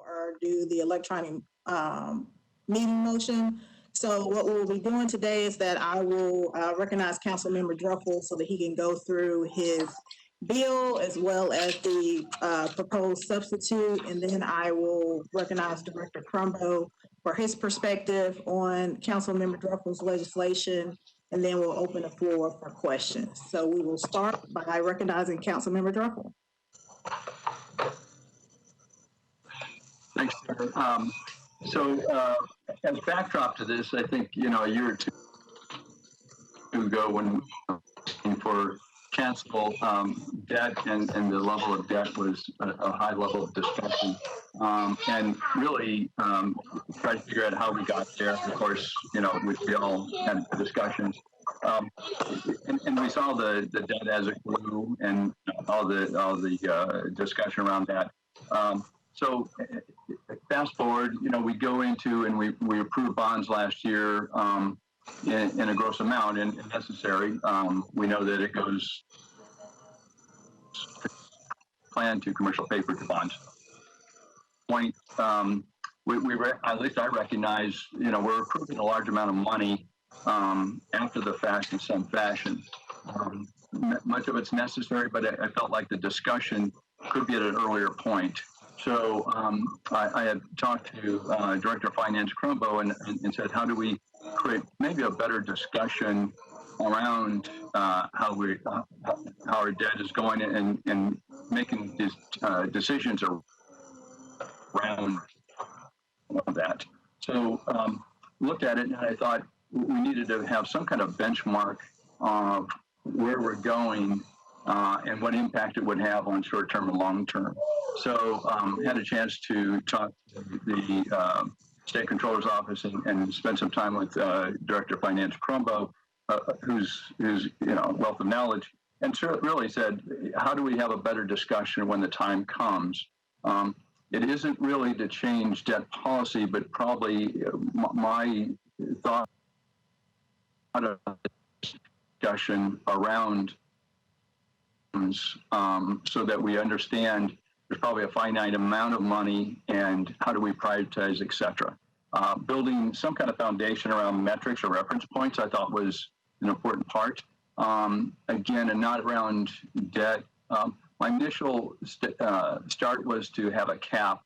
or do the electronic meeting motion. So what we'll be doing today is that I will recognize Councilmember Druffel so that he can go through his bill as well as the proposed substitute, and then I will recognize Director Crumbo for his perspective on Councilmember Druffel's legislation, and then we'll open the floor for questions. So we will start by recognizing Councilmember Druffel. Thanks, Sarah. As backdrop to this, I think, a year or two ago when for cancelable debt and the level of debt was a high level of discussion, and really try to figure out how we got there. Of course, we all had discussions, and we saw the debt as it grew and all the discussion around that. So fast forward, we go into and we approved bonds last year in a gross amount and necessary. We know that it goes plan to commercial paper to bonds. Point, at least I recognize, we're approving a large amount of money after the fact in some fashion. Much of it's necessary, but I felt like the discussion could be at an earlier point. So I had talked to Director of Finance Crumbo and said, how do we create maybe a better discussion around how our debt is going and making these decisions around that. So looked at it and I thought we needed to have some kind of benchmark of where we're going and what impact it would have on short-term and long-term. So had a chance to talk to the State Controller's Office and spend some time with Director of Finance Crumbo, who's wealth of knowledge, and really said, how do we have a better discussion when the time comes? It isn't really to change debt policy, but probably my thought of discussion around so that we understand there's probably a finite amount of money and how do we prioritize, et cetera. Building some kind of foundation around metrics or reference points I thought was an important part. Again, and not around debt. My initial start was to have a cap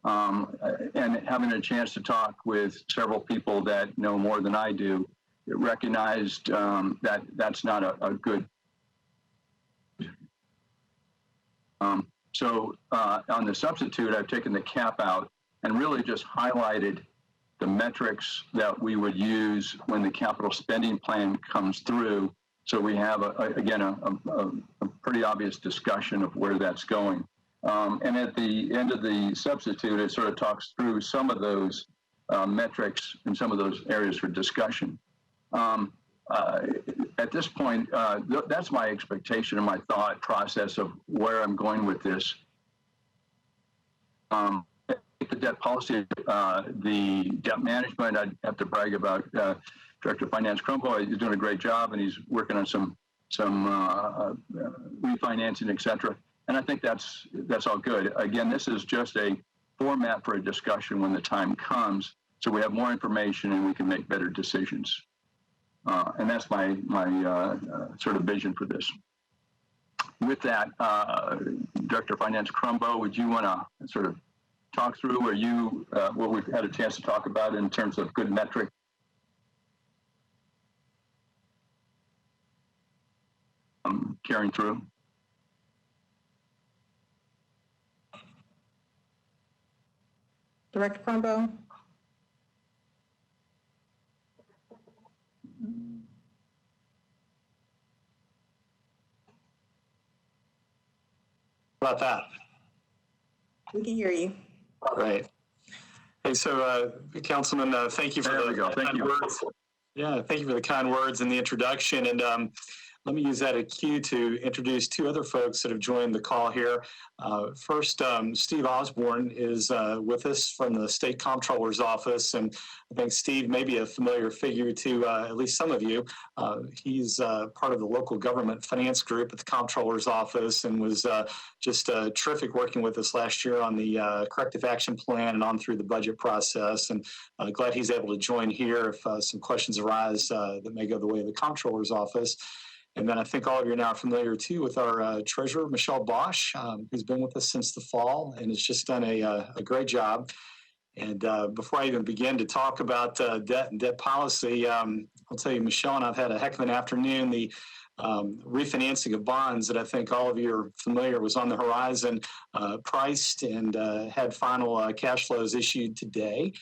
and having a chance to talk with several people that know more than I do, recognized that that's not a good. So on the substitute, I've taken the cap out and really just highlighted the metrics that we would use when the capital spending plan comes through. So we have, again, a pretty obvious discussion of where that's going. And at the end of the substitute, it sort of talks through some of those metrics and some of those areas for discussion. At this point, that's my expectation and my thought process of where I'm going with this. The debt policy, the debt management, I'd have to brag about Director of Finance Crumbo. He's doing a great job and he's working on some refinancing, et cetera. And I think that's all good. Again, this is just a format for a discussion when the time comes, so we have more information and we can make better decisions. And that's my sort of vision for this. With that, Director of Finance Crumbo, would you want to sort of talk through what we've had a chance to talk about in terms of good metric? Carrying through. Director Crumbo. How about that? We can hear you. All right. Hey, so Councilman, thank you for the kind words. Yeah, thank you for the kind words and the introduction. And let me use that as a cue to introduce two other folks that have joined the call here. First, Steve Osborne is with us from the State Comptroller's Office, and I think Steve may be a familiar figure to at least some of you. He's part of the local government finance group at the Comptroller's Office and was just terrific working with us last year on the corrective action plan and on through the budget process. And glad he's able to join here if some questions arise that may go the way of the Comptroller's Office. And then I think all of you are now familiar too with our treasurer, Michelle Bosch, who's been with us since the fall and has just done a great job. And before I even begin to talk about debt and debt policy, I'll tell you, Michelle and I've had a heck of an afternoon. The refinancing of bonds that I think all of you are familiar was on the horizon, priced and had final cash flows issued today.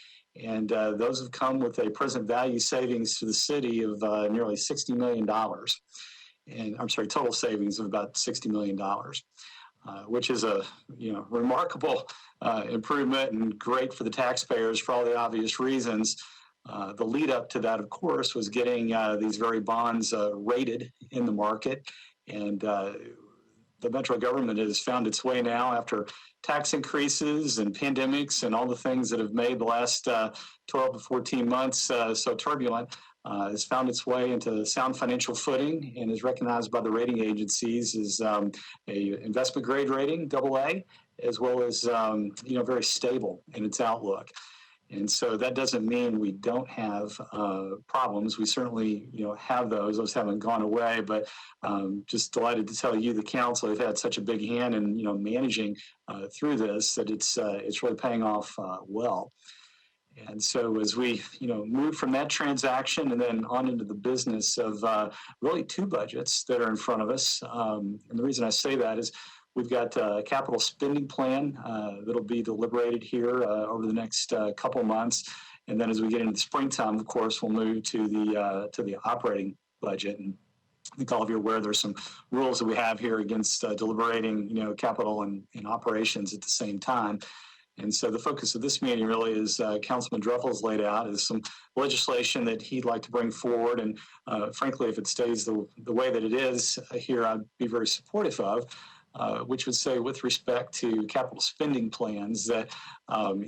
And those have come with a present value savings to the city of nearly $60 million. And I'm sorry, total savings of about $60 million, which is a remarkable improvement and great for the taxpayers for all the obvious reasons. The lead up to that, of course, was getting these very bonds rated in the market. And the Metro government has found its way now after tax increases and pandemics and all the things that have made the last 12 to 14 months so turbulent. Has found its way into sound financial footing and is recognized by the rating agencies as a investment grade rating, AA, as well as very stable in its outlook. And so that doesn't mean we don't have problems. We certainly have those. Those haven't gone away. But just delighted to tell you, the council, have had such a big hand in managing through this that it's really paying off well. And so as we, move from that transaction and then on into the business of really two budgets that are in front of us. And the reason I say that is we've got a capital spending plan that'll be deliberated here over the next couple months. And then as we get into the springtime, of course, we'll move to the operating budget. And I think all of you are aware there's some rules that we have here against deliberating, capital and operations at the same time. And so the focus of this meeting really is Councilman Druffel's laid out is some legislation that he'd like to bring forward. And frankly, if it stays the way that it is here, I'd be very supportive of, which would say with respect to capital spending plans that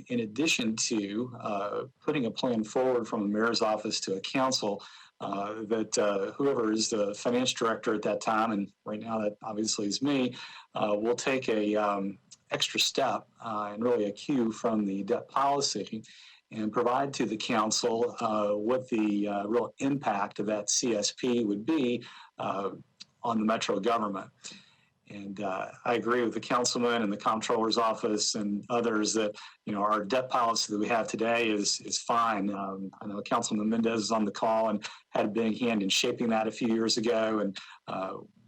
in addition to putting a plan forward from a mayor's office to a council, that whoever is the finance director at that time, and right now that obviously is me, will take a extra step and really a cue from the debt policy and provide to the council what the real impact of that CSP would be on the Metro government. And I agree with the councilman and the comptroller's office and others that, our debt policy that we have today is fine. I know Councilman Mendez is on the call and had a big hand in shaping that a few years ago. And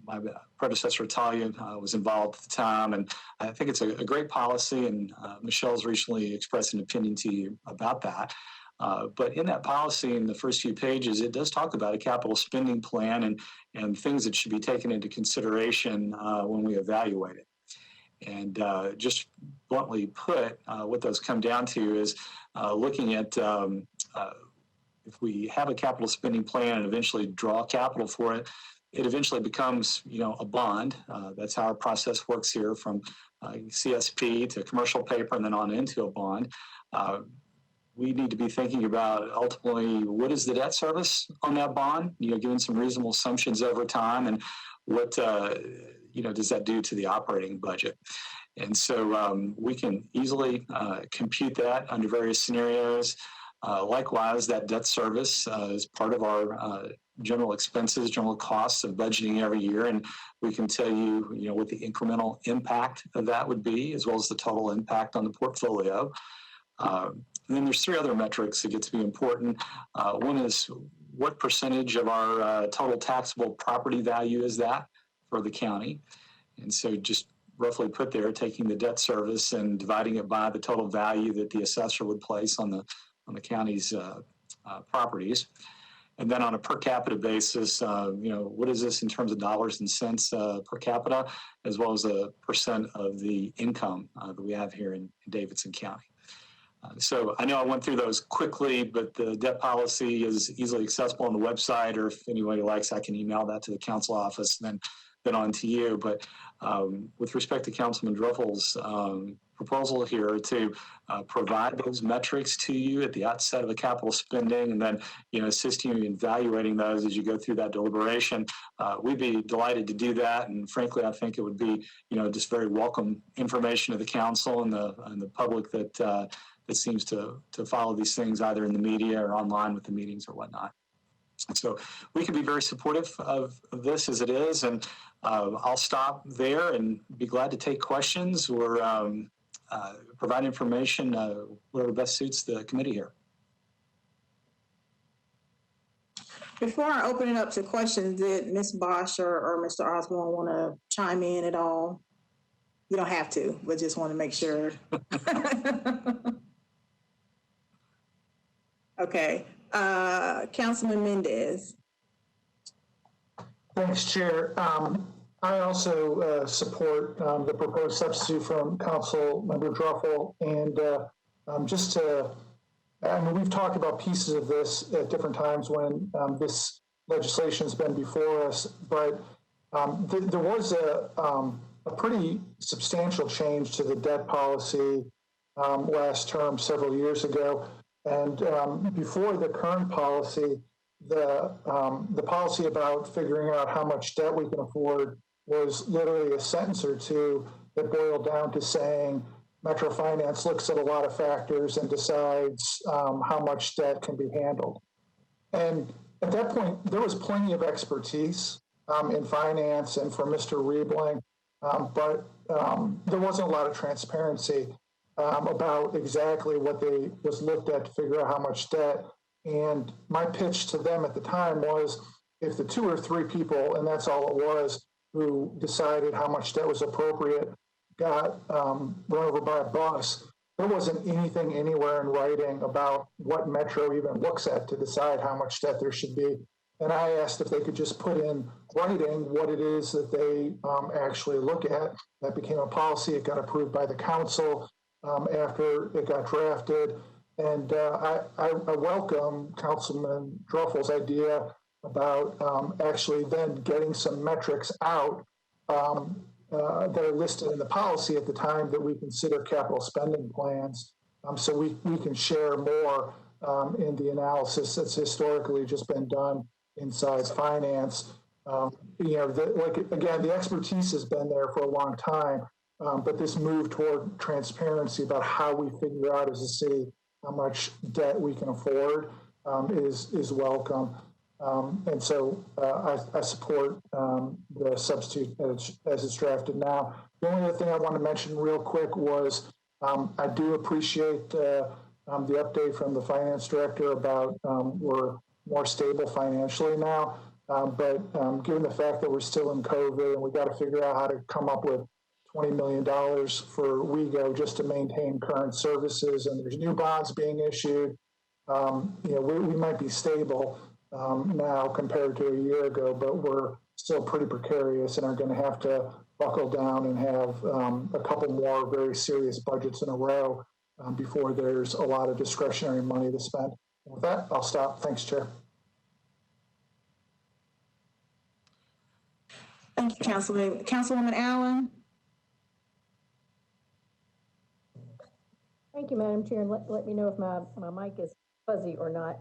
my predecessor, Talia, was involved at the time. And I think it's a great policy. And Michelle's recently expressed an opinion to you about that. But in that policy, in the first few pages, it does talk about a capital spending plan and things that should be taken into consideration when we evaluate it. And just bluntly put, what those come down to is looking at if we have a capital spending plan and eventually draw capital for it, it eventually becomes, a bond. That's how our process works here, from CSP to commercial paper and then on into a bond. We need to be thinking about ultimately what is the debt service on that bond, given some reasonable assumptions over time, and what does that do to the operating budget. And so we can easily compute that under various scenarios. Likewise, that debt service is part of our general expenses, general costs of budgeting every year. And we can tell you, what the incremental impact of that would be, as well as the total impact on the portfolio. And then there's three other metrics that get to be important. One is what percentage of our total taxable property value is that for the county? And so just roughly put there, taking the debt service and dividing it by the total value that the assessor would place on the county's properties. And then on a per capita basis, what is this in terms of dollars and cents per capita, as well as a percent of the income that we have here in Davidson County. So I know I went through those quickly, but the debt policy is easily accessible on the website, or if anybody likes, I can email that to the council office and then on to you. But with respect to Councilman Druffel's proposal here to provide those metrics to you at the outset of the capital spending, and then assist you in evaluating those as you go through that deliberation, we'd be delighted to do that. And frankly, I think it would be just very welcome information to the council and the public that seems to follow these things either in the media or online with the meetings or whatnot. So we can be very supportive of this as it is, and I'll stop there and be glad to take questions or provide information whatever best suits the committee here. Before I open it up to questions, did Ms. Bosch or Mr. Osborne want to chime in at all? You don't have to, but just want to make sure. Okay, Councilman Mendez. Thanks, Chair. I also support the proposed substitute from Council Member Druffel, and just to, we've talked about pieces of this at different times when this legislation has been before us, but there was a pretty substantial change to the debt policy last term several years ago. And before the current policy, the policy about figuring out how much debt we can afford was literally a sentence or two that boiled down to saying Metro Finance looks at a lot of factors and decides how much debt can be handled. And at that point, there was plenty of expertise in finance and from Mr. Riebling, but there wasn't a lot of transparency about exactly what they was looked at to figure out how much debt. And my pitch to them at the time was, if the 2 or 3 people, and that's all it was, who decided how much debt was appropriate, got run over by a bus, there wasn't anything anywhere in writing about what Metro even looks at to decide how much debt there should be. And I asked if they could just put in writing what it is that they actually look at. That became a policy. It got approved by the council after it got drafted. And I welcome Councilman Druffel's idea about actually then getting some metrics out that are listed in the policy at the time that we consider capital spending plans. So we can share more in the analysis that's historically just been done inside finance. Again, the expertise has been there for a long time, but this move toward transparency about how we figure out as a city how much debt we can afford is welcome. And so I support the substitute as it's drafted now. The only other thing I want to mention real quick was I do appreciate the update from the finance director about we're more stable financially now. But given the fact that we're still in COVID and we've got to figure out how to come up with $20 million for WeGo just to maintain current services, and there's new bonds being issued, we might be stable now compared to a year ago, but we're still pretty precarious and are going to have to buckle down and have a couple more very serious budgets in a row before there's a lot of discretionary money to spend. And with that, I'll stop. Thanks, Chair. Thank you, Councilwoman Allen. Thank you, Madam Chair, and let me know if my mic is fuzzy or not.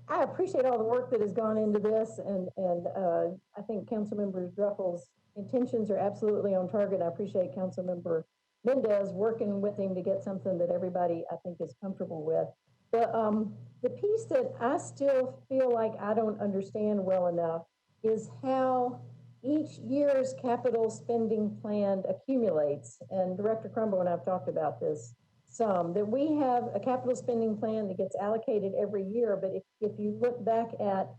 I appreciate all the work that has gone into this, and I think Councilmember Druffel's intentions are absolutely on target. I appreciate Councilmember Mendez working with him to get something that everybody, I think, is comfortable with. The piece that I still feel like I don't understand well enough is how each year's capital spending plan accumulates. And Director Crumble and I have talked about this some, that we have a capital spending plan that gets allocated every year, but if you look back at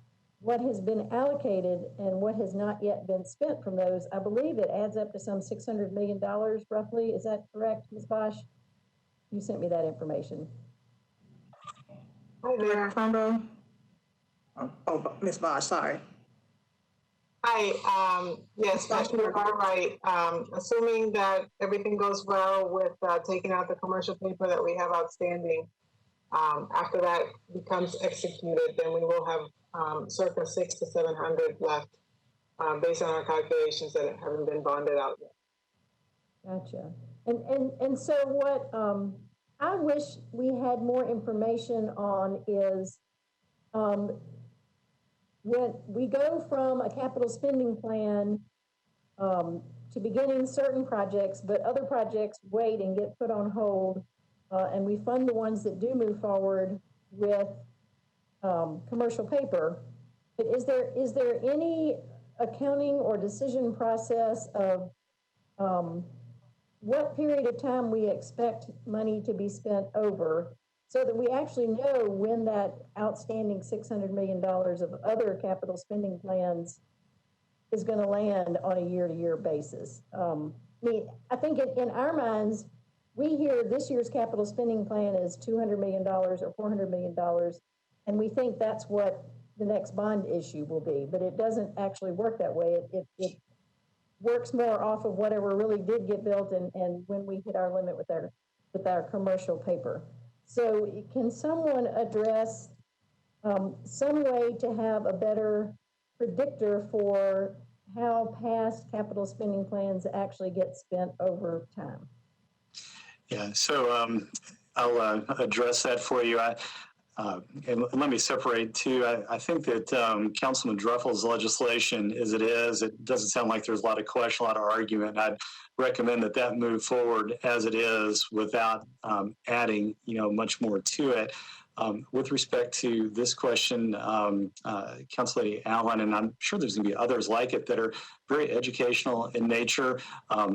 what has been allocated and what has not yet been spent from those, I believe it adds up to some $600 million roughly. Is that correct, Ms. Bosch? You sent me that information. Director Crumble. Oh, Ms. Bosch, sorry. Hi, yes, you are right. Assuming that everything goes well with taking out the commercial paper that we have outstanding, after that becomes executed, then we will have circa 600 to 700 left, based on our calculations that haven't been bonded out yet. Gotcha. And so what I wish we had more information on is when we go from a capital spending plan to beginning certain projects, but other projects wait and get put on hold, and we fund the ones that do move forward with commercial paper. But is there any accounting or decision process of what period of time we expect money to be spent over, so that we actually know when that outstanding $600 million of other capital spending plans is going to land on a year-to-year basis? I mean, I think in our minds, we hear this year's capital spending plan is $200 million or $400 million, and we think that's what the next bond issue will be, but it doesn't actually work that way. It works more off of whatever really did get built and when we hit our limit with our commercial paper. So can someone address some way to have a better predictor for how past capital spending plans actually get spent over time? Yeah, so I'll address that for you. And let me separate too. I think that Councilman Druffel's legislation, as it is, it doesn't sound like there's a lot of question, a lot of argument. I'd recommend that move forward as it is without adding, much more to it. With respect to this question, Council Lady Allen, and I'm sure there's going to be others like it that are very educational in nature,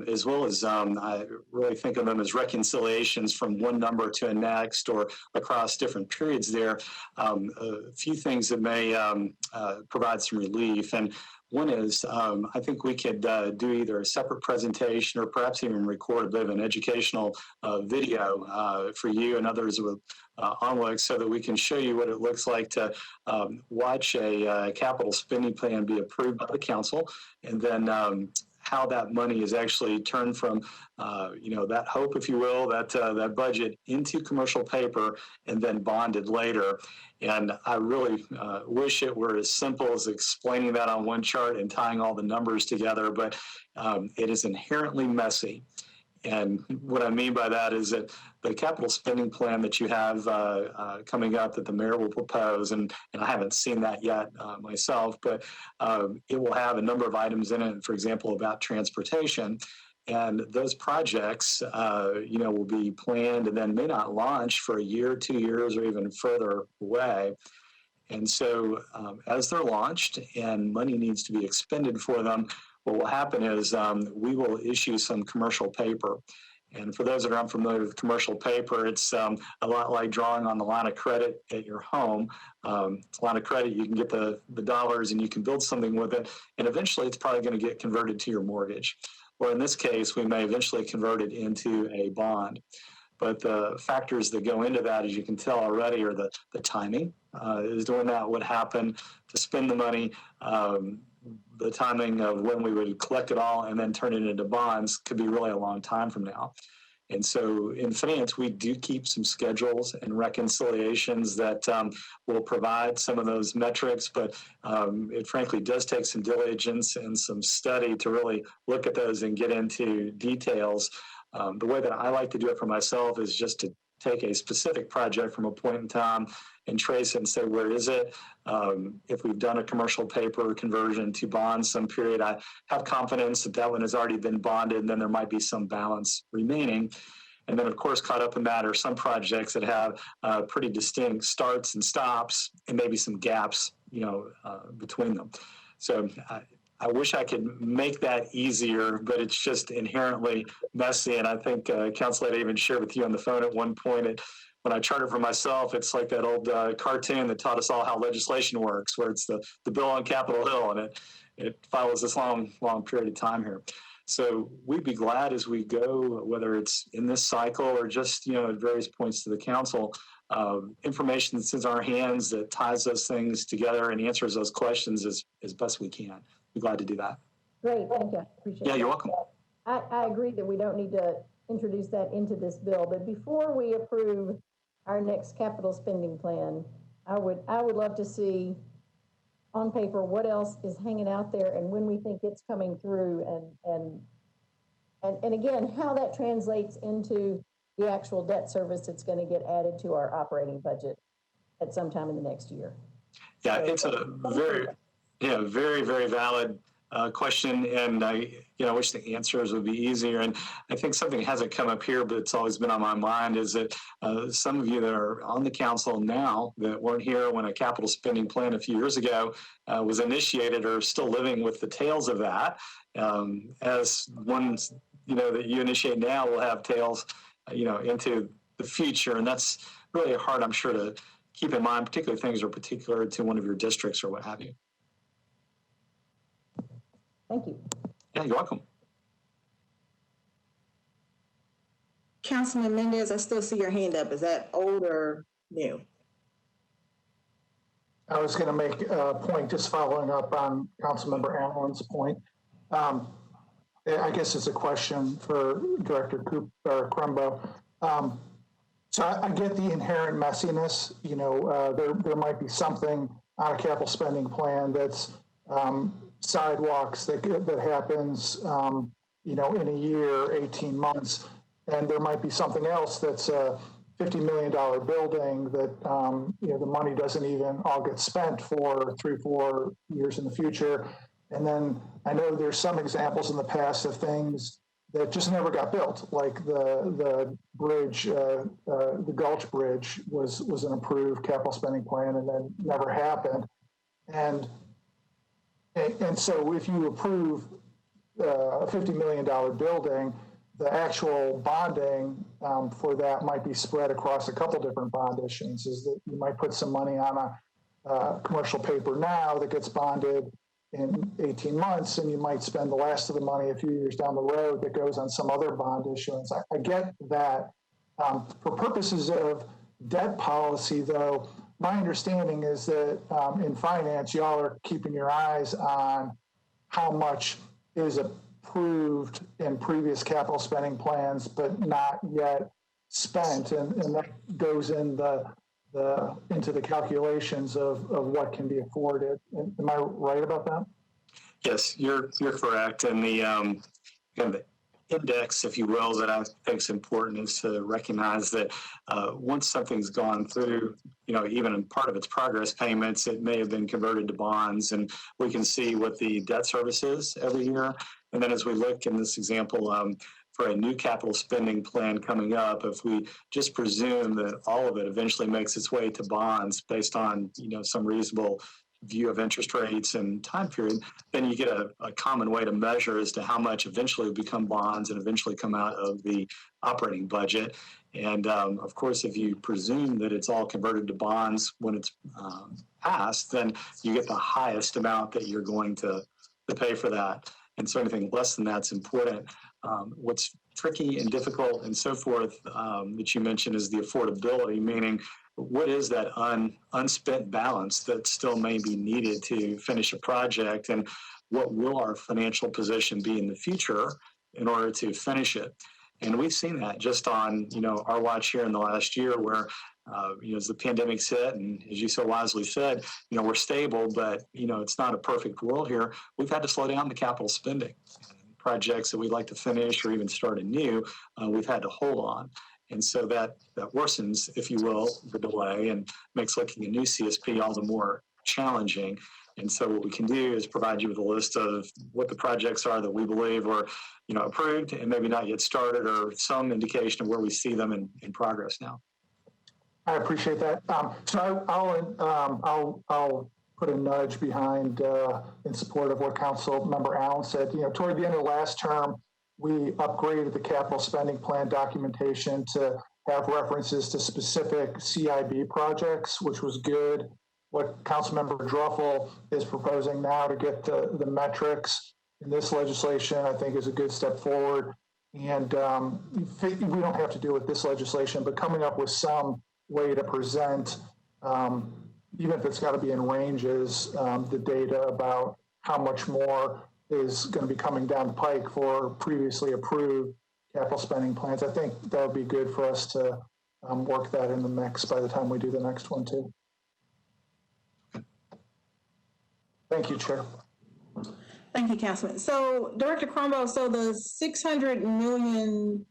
as well as I really think of them as reconciliations from one number to a next or across different periods there. A few things that may provide some relief. And one is, I think we could do either a separate presentation or perhaps even record a bit of an educational video for you and others with ONWIC, so that we can show you what it looks like to watch a capital spending plan be approved by the council, and then how that money is actually turned from, that hope, if you will, that budget into commercial paper and then bonded later. And I really wish it were as simple as explaining that on one chart and tying all the numbers together, but it is inherently messy. And what I mean by that is that the capital spending plan that you have coming up that the mayor will propose, and I haven't seen that yet myself, but it will have a number of items in it, for example, about transportation. And those projects, will be planned and then may not launch for a year, 2 years, or even further away. And so as they're launched and money needs to be expended for them, what will happen is we will issue some commercial paper. And for those that are unfamiliar with commercial paper, it's a lot like drawing on the line of credit at your home. It's a line of credit, you can get the dollars and you can build something with it. And eventually it's probably going to get converted to your mortgage. Or in this case, we may eventually convert it into a bond. But the factors that go into that, as you can tell already, are the timing. Is when that would happen to spend the money. The timing of when we would collect it all and then turn it into bonds could be really a long time from now. And so in finance, we do keep some schedules and reconciliations that will provide some of those metrics, but it frankly does take some diligence and some study to really look at those and get into details. The way that I like to do it for myself is just to take a specific project from a point in time and trace it and say, where is it? If we've done a commercial paper conversion to bonds some period, I have confidence that that one has already been bonded, and then there might be some balance remaining. And then, of course, caught up in that are some projects that have pretty distinct starts and stops and maybe some gaps, between them. So I wish I could make that easier, but it's just inherently messy. And I think Council had even shared with you on the phone at one point, when I charted for myself, it's like that old cartoon that taught us all how legislation works, where it's the bill on Capitol Hill, and it follows this long period of time here. So we'd be glad as we go, whether it's in this cycle or just, at various points to the council, information that's in our hands that ties those things together and answers those questions as best we can. We're glad to do that. Great, thank you. Appreciate it. Yeah, you're welcome. I agree that we don't need to introduce that into this bill, but before we approve our next capital spending plan, I would love to see on paper what else is hanging out there and when we think it's coming through, and again, how that translates into the actual debt service that's going to get added to our operating budget at some time in the next year. Yeah, So, it's a very, very valid question, and I wish the answers would be easier. And I think something hasn't come up here, but it's always been on my mind, is that some of you that are on the council now that weren't here when a capital spending plan a few years ago was initiated are still living with the tails of that. As ones that you initiate now will have tails into the future, and that's really hard, I'm sure, to keep in mind, particularly things are particular to one of your districts or what have you. Thank you. Yeah, you're welcome. Councilman Mendez, I still see your hand up. Is that old or new? I was going to make a point just following up on Councilmember Allen's point. I guess it's a question for Director Crumbo. So I get the inherent messiness. There might be something on a capital spending plan that's sidewalks that happens, in a year, 18 months, and there might be something else that's a $50 million building that the money doesn't even all get spent for 3-4 years in the future. And then I know there's some examples in the past of things that just never got built, like the bridge, the Gulch Bridge was an approved capital spending plan and then never happened. And so if you approve a $50 million building, the actual bonding for that might be spread across a couple different bond issuances. That you might put some money on a commercial paper now that gets bonded in 18 months, and you might spend the last of the money a few years down the road that goes on some other bond issuance. I get that. For purposes of debt policy, though, my understanding is that in finance, y'all are keeping your eyes on how much is approved in previous capital spending plans, but not yet spent, and that goes in into the calculations of what can be afforded. Am I right about that? Yes, you're correct. And the kind of the index, if you will, that I think is important is to recognize that once something's gone through, even in part of its progress payments, it may have been converted to bonds, and we can see what the debt service is every year. And then as we look in this example, for a new capital spending plan coming up, if we just presume that all of it eventually makes its way to bonds based on, some reasonable view of interest rates and time period, then you get a common way to measure as to how much eventually will become bonds and eventually come out of the operating budget. And of course, if you presume that it's all converted to bonds when it's passed, then you get the highest amount that you're going to pay for that. And so anything less than that's important. What's tricky and difficult and so forth that you mentioned is the affordability, meaning what is that unspent balance that still may be needed to finish a project, and what will our financial position be in the future in order to finish it? And we've seen that just on, our watch here in the last year where, as the pandemic's hit, and as you so wisely said, we're stable, but, it's not a perfect world here. We've had to slow down the capital spending. Projects that we'd like to finish or even start anew, we've had to hold on. And so that worsens, if you will, the delay and makes looking a new CSP all the more challenging. And so what we can do is provide you with a list of what the projects are that we believe are, approved and maybe not yet started, or some indication of where we see them in progress now. I appreciate that. So I'll put a nudge behind in support of what Councilmember Allen said. Toward the end of last term, we upgraded the capital spending plan documentation to have references to specific CIB projects, which was good. What Councilmember Druffel is proposing now to get the metrics in this legislation, I think, is a good step forward. And we don't have to do with this legislation, but coming up with some way to present, even if it's got to be in ranges, the data about how much more is going to be coming down the pike for previously approved capital spending plans. I think that would be good for us to work that in the mix by the time we do the next one too. Thank you, Chair. Thank you, Councilman. So, Director Crumbo, so the 600 million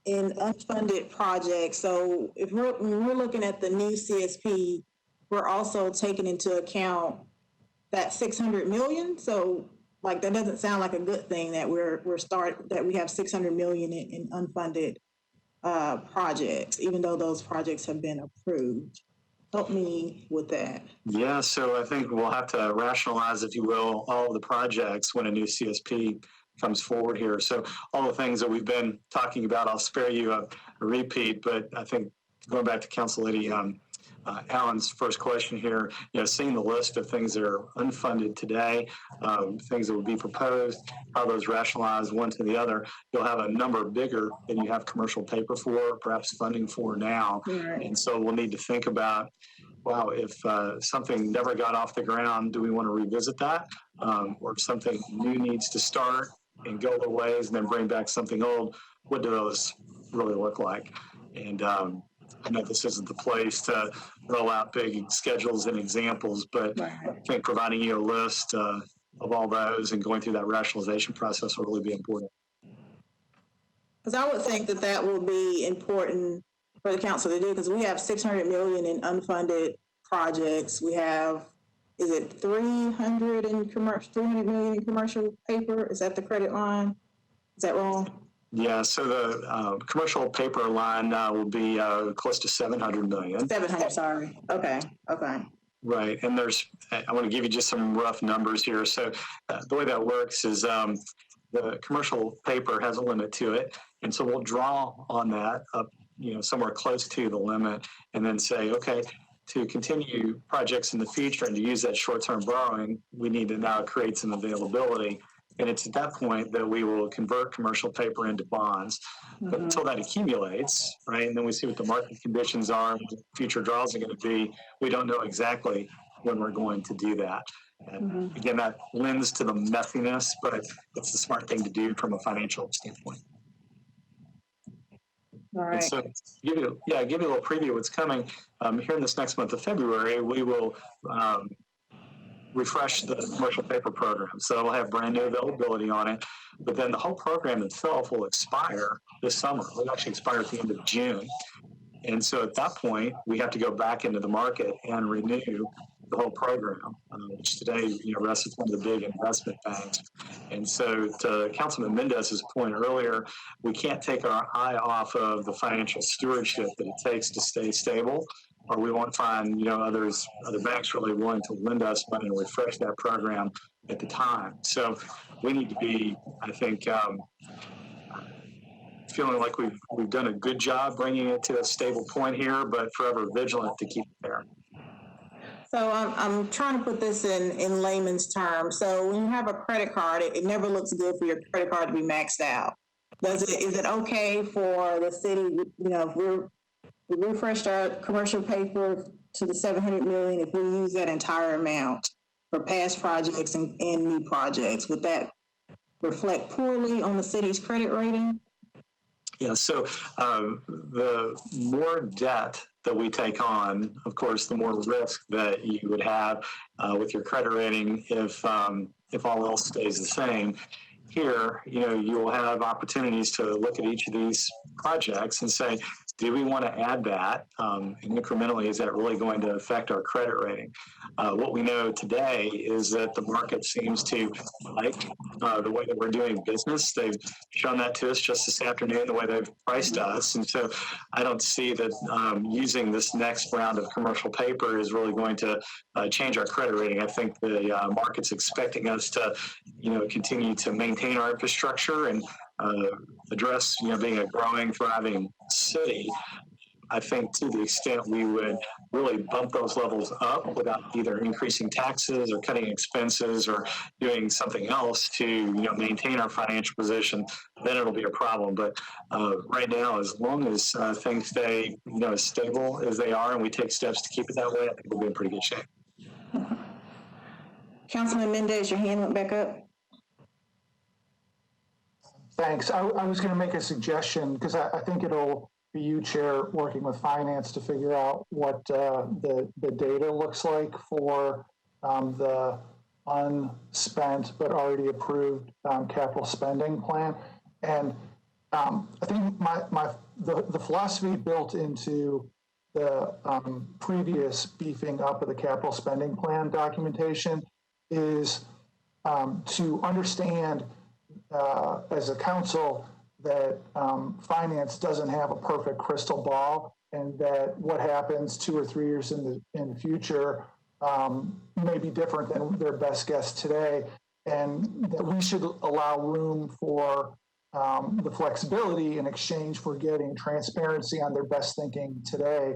in unfunded projects. So, when we're looking at the new CSP, we're also taking into account that 600 million. So, like, that doesn't sound like a good thing that we have 600 million in unfunded projects, even though those projects have been approved. Help me with that. Yeah, so I think we'll have to rationalize, if you will, all of the projects when a new CSP comes forward here. So all the things that we've been talking about, I'll spare you a repeat, but I think going back to Council Lady Allen's first question here, seeing the list of things that are unfunded today, things that would be proposed, how those rationalize one to the other, you'll have a number bigger than you have commercial paper for, perhaps funding for now. Right. And so we'll need to think about, wow, if something never got off the ground, do we want to revisit that? Or if something new needs to start and go their ways and then bring back something old, what do those really look like? And I know this isn't the place to roll out big schedules and examples, but Right. I think providing you a list of all those and going through that rationalization process will really be important. Because I would think that will be important for the council to do, because we have 600 million in unfunded projects. We have, is it 300 million in commercial paper? Is that the credit line? Is that wrong? Yeah, so the commercial paper line will be close to 700 million. 700, sorry. Okay. Right, and I want to give you just some rough numbers here. So the way that works is the commercial paper has a limit to it, and so we'll draw on that up, somewhere close to the limit, and then say, okay, to continue projects in the future and to use that short-term borrowing, we need to now create some availability. And it's at that point that we will convert commercial paper into bonds. But until that accumulates, right, and then we see what the market conditions are, what the future draws are going to be, we don't know exactly when we're going to do that. And again, that lends to the messiness, but it's the smart thing to do from a financial standpoint. All right. And so give you a little preview of what's coming. Here in this next month of February, we will refresh the commercial paper program. So we'll have brand new availability on it, but then the whole program itself will expire this summer. It'll actually expire at the end of June. And so at that point, we have to go back into the market and renew the whole program, which today, rests with one of the big investment banks. And so to Councilman Mendez's point earlier, we can't take our eye off of the financial stewardship that it takes to stay stable, or we won't find, other banks really willing to lend us money and refresh that program at the time. So we need to be, I think, feeling like we've done a good job bringing it to a stable point here, but forever vigilant to keep it there. So I'm trying to put this in layman's terms. So when you have a credit card, it never looks good for your credit card to be maxed out. Is it okay for the city, if we refreshed our commercial paper to the 700 million, if we use that entire amount for past projects and new projects, would that reflect poorly on the city's credit rating? Yeah, so the more debt that we take on, of course, the more risk that you would have with your credit rating if all else stays the same. Here, you'll have opportunities to look at each of these projects and say, do we want to add that? And incrementally, is that really going to affect our credit rating? What we know today is that the market seems to like the way that we're doing business. They've shown that to us just this afternoon, the way they've priced us. And so I don't see that using this next round of commercial paper is really going to change our credit rating. I think the market's expecting us to, continue to maintain our infrastructure and address, being a growing, thriving city. I think to the extent we would really bump those levels up without either increasing taxes or cutting expenses or doing something else to maintain our financial position, then it'll be a problem. But right now, as long as things stay as stable as they are and we take steps to keep it that way, I think we'll be in pretty good shape. Councilman Mendez, your hand went back up. Thanks. I was going to make a suggestion because I think it'll be you, Chair, working with Finance to figure out what the data looks like for the unspent but already approved capital spending plan. And I think the philosophy built into the previous beefing up of the capital spending plan documentation is to understand as a council that finance doesn't have a perfect crystal ball, and that what happens 2 or 3 years in the future may be different than their best guess today, and that we should allow room for the flexibility in exchange for getting transparency on their best thinking today.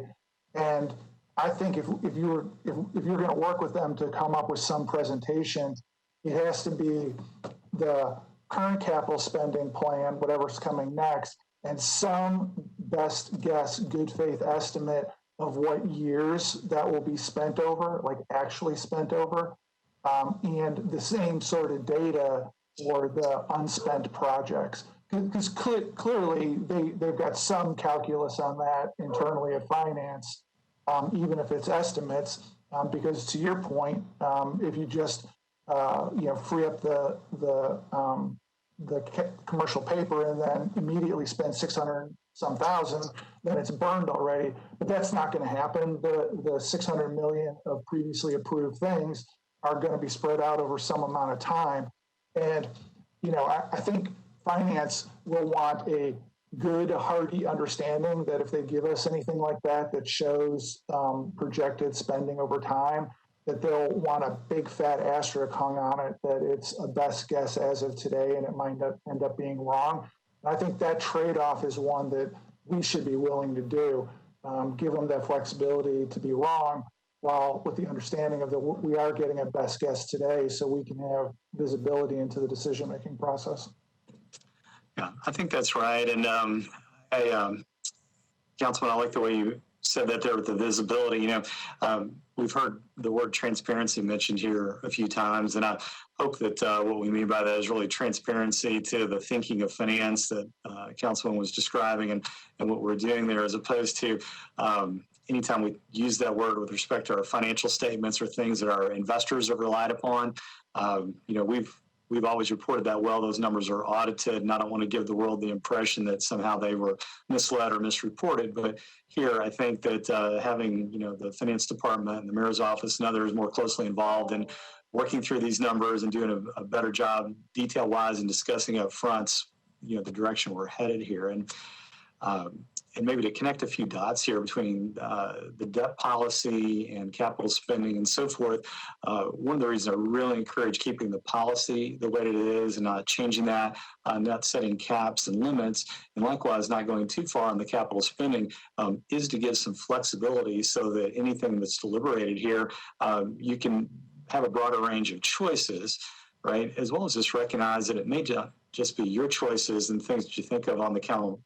And I think if you're going to work with them to come up with some presentation, it has to be the current capital spending plan, whatever's coming next, and some best guess, good faith estimate of what years that will be spent over, like actually spent over, and the same sort of data for the unspent projects. Because clearly they've got some calculus on that internally at finance, even if it's estimates, because to your point, if you just free up the commercial paper and then immediately spend 600 some thousand, then it's burned already. But that's not going to happen. The 600 million of previously approved things are going to be spread out over some amount of time. And I think finance will want a good, hearty understanding that if they give us anything like that shows projected spending over time, that they'll want a big fat asterisk hung on it that it's a best guess as of today, and it might end up being wrong. And I think that trade-off is one that we should be willing to do, give them that flexibility to be wrong, while with the understanding of that we are getting a best guess today, so we can have visibility into the decision-making process. Yeah, I think that's right. And Councilman, I like the way you said that there with the visibility. We've heard the word transparency mentioned here a few times, and I hope that what we mean by that is really transparency to the thinking of finance that Councilman was describing and what we're doing there, as opposed to anytime we use that word with respect to our financial statements or things that our investors have relied upon. We've always reported that well. Those numbers are audited, and I don't want to give the world the impression that somehow they were misled or misreported. But here, I think that having the finance department and the mayor's office and others more closely involved in working through these numbers and doing a better job detail-wise and discussing up front, the direction we're headed here. And maybe to connect a few dots here between the debt policy and capital spending and so forth, one of the reasons I really encourage keeping the policy the way it is and not changing that, not setting caps and limits, and likewise not going too far on the capital spending, is to give some flexibility so that anything that's deliberated here, you can have a broader range of choices, right? As well as just recognize that it may just be your choices and things that you think of on the council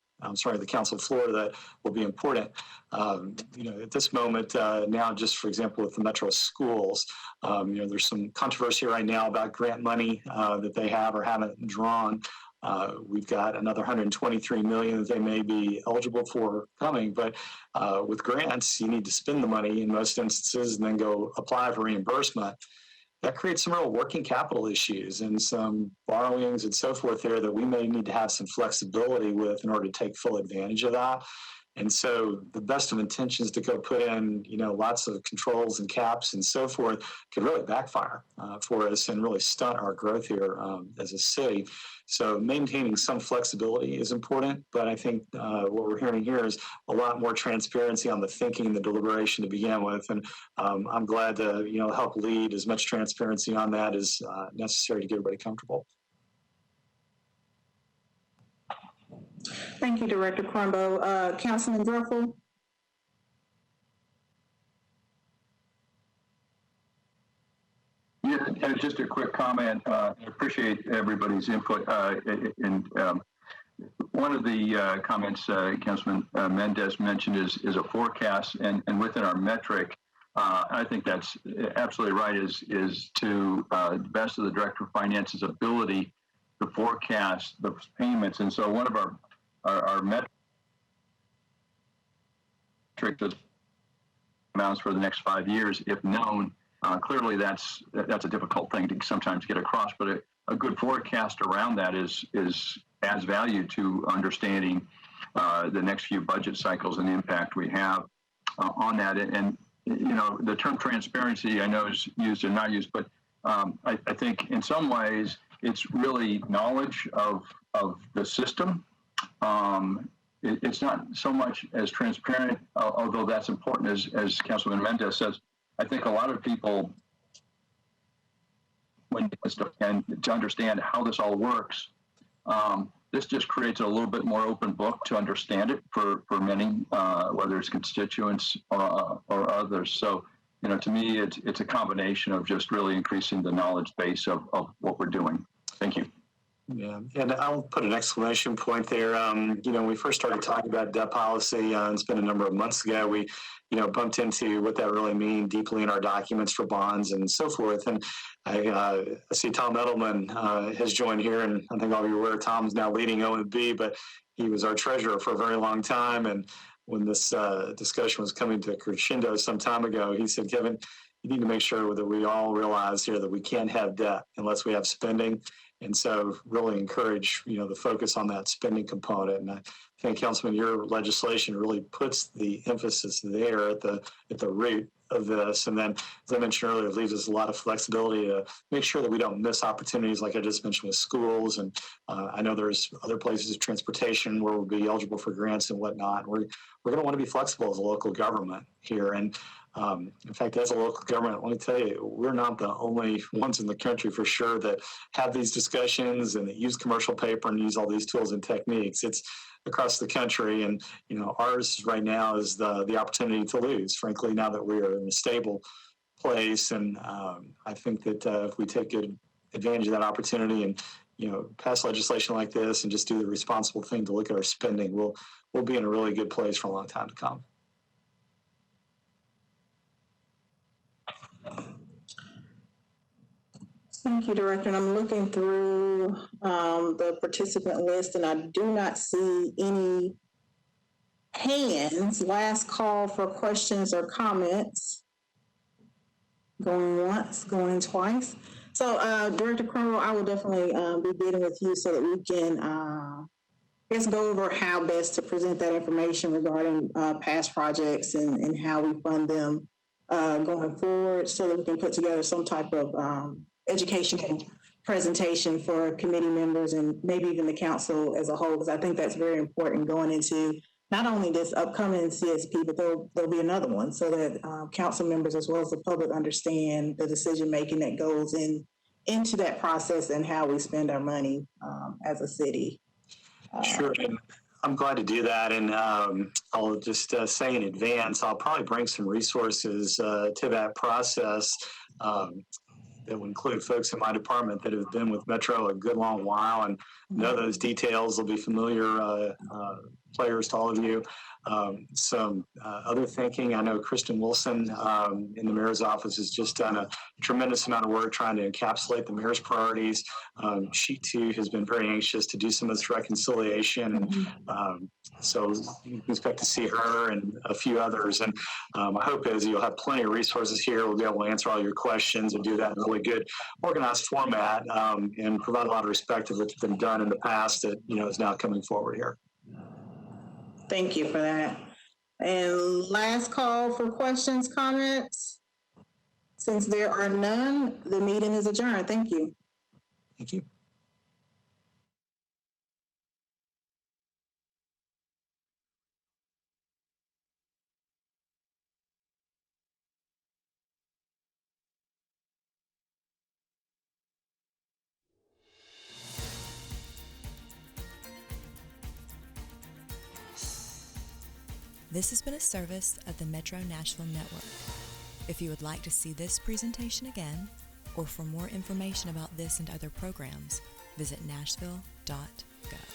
floor that will be important. At this moment now, just for example, with the Metro schools, there's some controversy right now about grant money that they have or haven't drawn. We've got another 123 million that they may be eligible for coming, but with grants, you need to spend the money in most instances and then go apply for reimbursement. That creates some real working capital issues and some borrowings and so forth there that we may need to have some flexibility with in order to take full advantage of that. And so the best of intentions to go put in, lots of controls and caps and so forth could really backfire for us and really stunt our growth here as a city. So maintaining some flexibility is important, but I think what we're hearing here is a lot more transparency on the thinking and the deliberation to begin with. And I'm glad to, help lead as much transparency on that as necessary to get everybody comfortable. Thank you, Director Crumbo. Councilman Druffel? Yeah, just a quick comment. I appreciate everybody's input. One of the comments Councilman Mendez mentioned is a forecast, and within our metric, I think that's absolutely right. Is to the best of the Director of Finance's ability to forecast the payments, and so one of our metrics is amounts for the next 5 years, if known. Clearly, that's a difficult thing to sometimes get across, but a good forecast around that adds value to understanding the next few budget cycles and the impact we have on that. And the term transparency I know is used and not used, but I think in some ways it's really knowledge of the system. It's not so much as transparent, although that's important, as Councilman Mendez says. I think a lot of people, and to understand how this all works, this just creates a little bit more open book to understand it for many, whether it's constituents or others. So, to me, it's a combination of just really increasing the knowledge base of what we're doing. Thank you. Yeah, and I'll put an exclamation point there. When we first started talking about debt policy, it's been a number of months ago, we, bumped into what that really means deeply in our documents for bonds and so forth. And I see Tom Edelman has joined here, and I think all of you are aware Tom's now leading OMB, but he was our treasurer for a very long time. And when this discussion was coming to crescendo some time ago, he said, Kevin, you need to make sure that we all realize here that we can't have debt unless we have spending. And so really encourage, the focus on that spending component. And I think, Councilman, your legislation really puts the emphasis there at the root of this. And then, as I mentioned earlier, it leaves us a lot of flexibility to make sure that we don't miss opportunities like I just mentioned with schools. And I know there's other places of transportation where we'll be eligible for grants and whatnot. We're going to want to be flexible as a local government here. And in fact, as a local government, let me tell you, we're not the only ones in the country for sure that have these discussions and that use commercial paper and use all these tools and techniques. It's across the country, and ours right now is the opportunity to lose. Frankly, now that we are in a stable place, and I think that if we take good advantage of that opportunity and pass legislation like this and just do the responsible thing to look at our spending, we'll be in a really good place for a long time to come. Thank you, Director. And I'm looking through the participant list, and I do not see any hands. Last call for questions or comments. Going once, going twice. So, Director Cromwell, I will definitely be meeting with you so that we can go over how best to present that information regarding past projects and how we fund them going forward, so that we can put together some type of educational presentation for committee members and maybe even the council as a whole, because I think that's very important going into not only this upcoming CSP, but there'll be another one, so that council members as well as the public understand the decision making that goes into that process and how we spend our money as a city. Sure. I'm glad to do that. And I'll just say in advance, I'll probably bring some resources to that process that will include folks in my department that have been with Metro a good long while and know those details. They'll be familiar players to all of you. Some other thinking, I know Kristen Wilson in the mayor's office has just done a tremendous amount of work trying to encapsulate the mayor's priorities. She too has been very anxious to do some of this reconciliation. And so you can expect to see her and a few others. And my hope is you'll have plenty of resources here. We'll be able to answer all your questions and do that in a really good organized format and provide a lot of respect of what's been done in the past that, is now coming forward here. Thank you for that. And last call for questions, comments. Since there are none, the meeting is adjourned. Thank you. Thank you. This has been a service of the Metro Nashville Network. If you would like to see this presentation again, or for more information about this and other programs, visit nashville.gov.